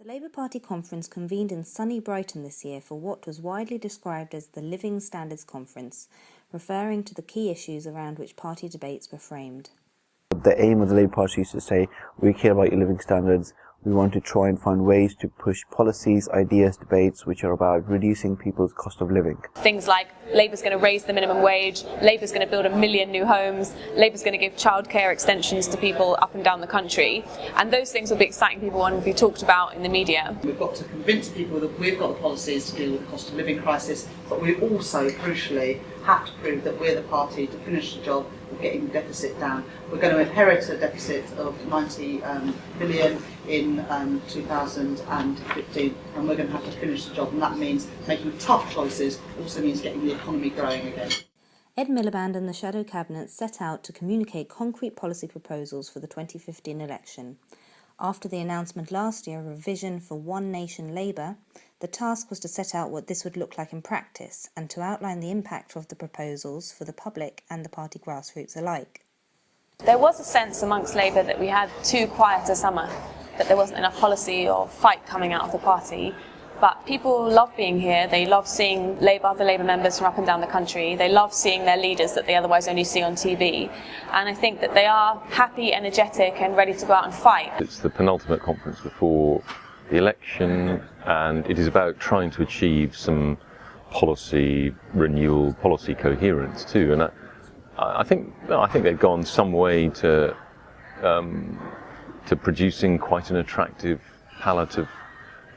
The Labour Party conference convened in sunny Brighton this year for what was widely described as the Living Standards Conference, referring to the key issues around which party debates were framed. The aim of the Labour Party is to say, we care about your living standards. We want to try and find ways to push policies, ideas, debates which are about reducing people's cost of living. Things like Labour's going to raise the minimum wage, Labour's going to build 1 million new homes, Labour's going to give childcare extensions to people up and down the country. And those things will be exciting people and will be talked about in the media. We've got to convince people that we've got the policies to deal with the cost of living crisis, but we also, crucially, have to prove that we're the party to finish the job of getting the deficit down. We're going to inherit a deficit of 90 billion in 2015, and we're going to have to finish the job, and that means making tough choices, also means getting the economy growing again. Ed Miliband and the Shadow Cabinet set out to communicate concrete policy proposals for the 2015 election. After the announcement last year of a vision for One Nation Labour, the task was to set out what this would look like in practice and to outline the impact of the proposals for the public and the party grassroots alike. There was a sense amongst Labour that we had too quiet a summer, that there wasn't enough policy or fight coming out of the party. But people love being here, they love seeing other Labour members from up and down the country, they love seeing their leaders that they otherwise only see on TV. And I think that they are happy, energetic and ready to go out and fight. It's the penultimate conference before the election, and it is about trying to achieve some policy renewal, policy coherence too. And I think they've gone some way to producing quite an attractive palette of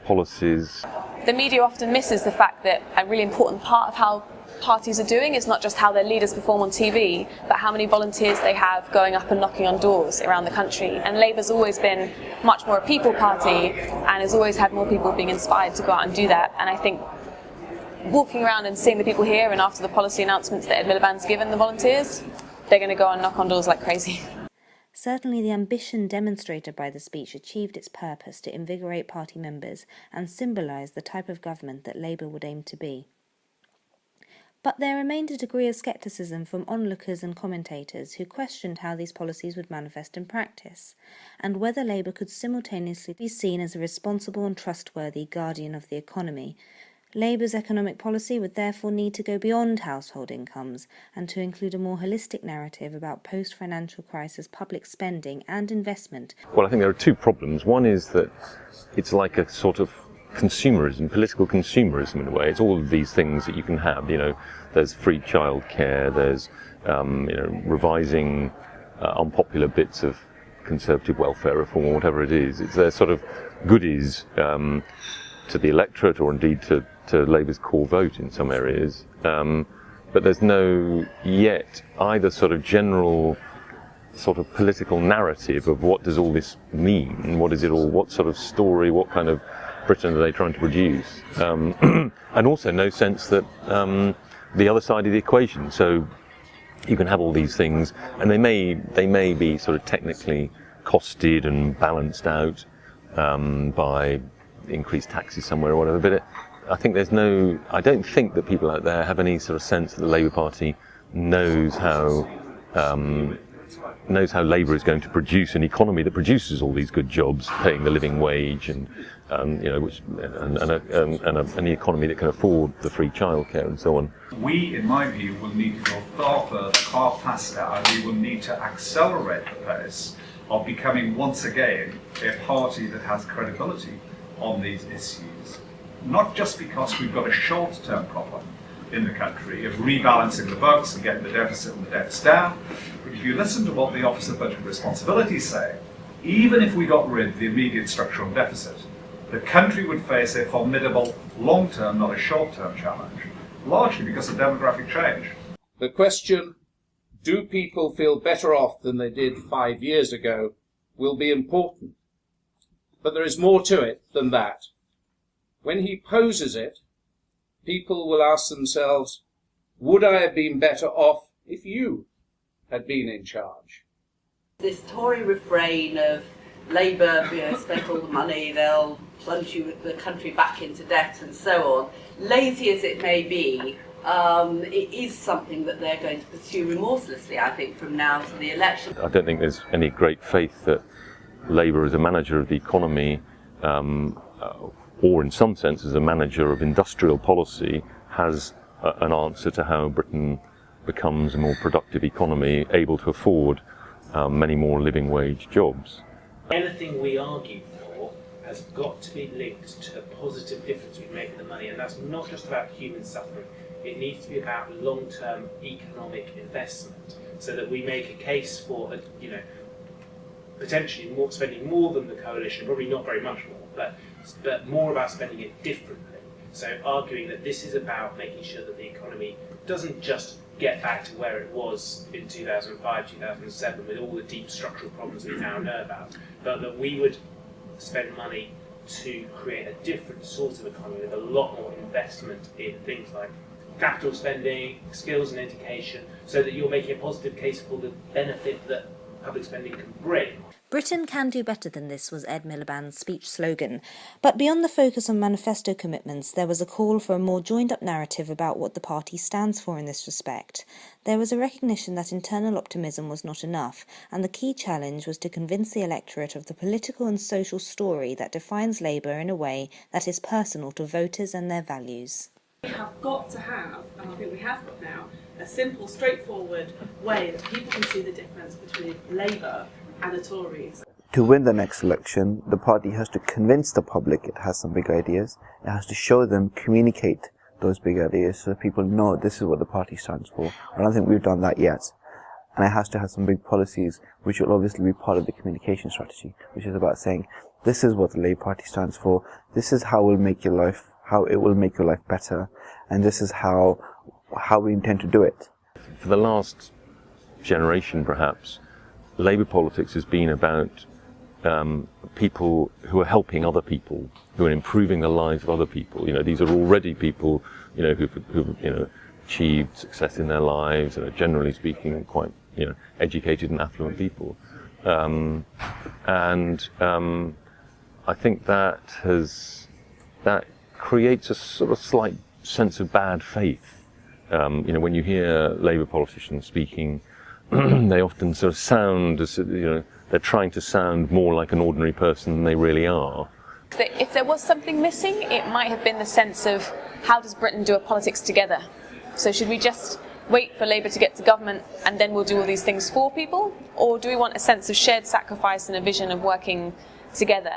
policies. The media often misses the fact that a really important part of how parties are doing is not just how their leaders perform on TV, but how many volunteers they have going up and knocking on doors around the country. And Labour's always been much more a people party and has always had more people being inspired to go out and do that. And I think walking around and seeing the people here, and after the policy announcements that Ed Miliband's given the volunteers, they're going to go and knock on doors like crazy. Certainly the ambition demonstrated by the speech achieved its purpose to invigorate party members and symbolise the type of government that Labour would aim to be. But there remained a degree of scepticism from onlookers and commentators who questioned how these policies would manifest in practice, and whether Labour could simultaneously be seen as a responsible and trustworthy guardian of the economy. Labour's economic policy would therefore need to go beyond household incomes and to include a more holistic narrative about post-financial crisis public spending and investment. Well, I think there are two problems. One is that it's like a sort of consumerism, political consumerism in a way. It's all of these things that you can have. There's free childcare, there's revising unpopular bits of conservative welfare reform or whatever it is. It's their sort of goodies to the electorate, or indeed to Labour's core vote in some areas, but there's no yet either sort of general sort of political narrative of what does all this mean, what is it all, what sort of story, what kind of Britain are they trying to produce, and also no sense that the other side of the equation. So you can have all these things, and they may be sort of technically costed and balanced out by increased taxes somewhere or whatever, but I don't think that people out there have any sort of sense that the Labour Party knows how Labour is going to produce an economy that produces all these good jobs, paying the living wage, and an economy that can afford the free childcare and so on. We, in my view, will need to go far further, far faster, and we will need to accelerate the pace of becoming once again a party that has credibility on these issues, not just because we've got a short-term problem in the country of rebalancing the books and getting the deficit and the debts down, but if you listen to what the Office of Budget Responsibility say, even if we got rid of the immediate structural deficit, the country would face a formidable long-term, not a short-term challenge, largely because of demographic change. The question, do people feel better off than they did 5 years ago, will be important. But there is more to it than that. When he poses it, people will ask themselves, would I have been better off if you had been in charge? This Tory refrain of Labour spent all the money, they'll plunge the country back into debt and so on, lazy as it may be, it is something that they're going to pursue remorselessly, I think, from now to the election. I don't think there's any great faith that Labour as a manager of the economy or in some sense as a manager of industrial policy, has an answer to how Britain becomes a more productive economy, able to afford many more living wage jobs. Anything we argue for has got to be linked to the positive difference we make with the money, and that's not just about human suffering. It needs to be about long-term economic investment, so that we make a case for, potentially spending more than the coalition, probably not very much more, but more about spending it differently. So arguing that this is about making sure that the economy doesn't just get back to where it was in 2005, 2007 with all the deep structural problems we now know about, but that we would spend money to create a different sort of economy with a lot more investment in things like capital spending, skills and education, so that you're making a positive case for the benefit that public spending can bring. Britain can do better than this was Ed Miliband's speech slogan, but beyond the focus on manifesto commitments, there was a call for a more joined-up narrative about what the party stands for in this respect. There was a recognition that internal optimism was not enough, and the key challenge was to convince the electorate of the political and social story that defines Labour in a way that is personal to voters and their values. We have got to have, and I think we have got now, a simple, straightforward way that people can see the difference between Labour and the Tories. To win the next election, the party has to convince the public it has some big ideas. It has to show them, communicate those big ideas so that people know this is what the party stands for. I don't think we've done that yet. And it has to have some big policies, which will obviously be part of the communication strategy, which is about saying, this is what the Labour Party stands for, this is how it will make your life better, and this is how we intend to do it. For the last generation, perhaps, Labour politics has been about people who are helping other people, who are improving the lives of other people. These are already people, who've achieved success in their lives and are generally speaking quite, educated and affluent people. I think that creates a sort of slight sense of bad faith. When you hear Labour politicians speaking, they often sort of sound as, they're trying to sound more like an ordinary person than they really are. If there was something missing, it might have been the sense of how does Britain do a politics together? So should we just wait for Labour to get to government and then we'll do all these things for people? Or do we want a sense of shared sacrifice and a vision of working together?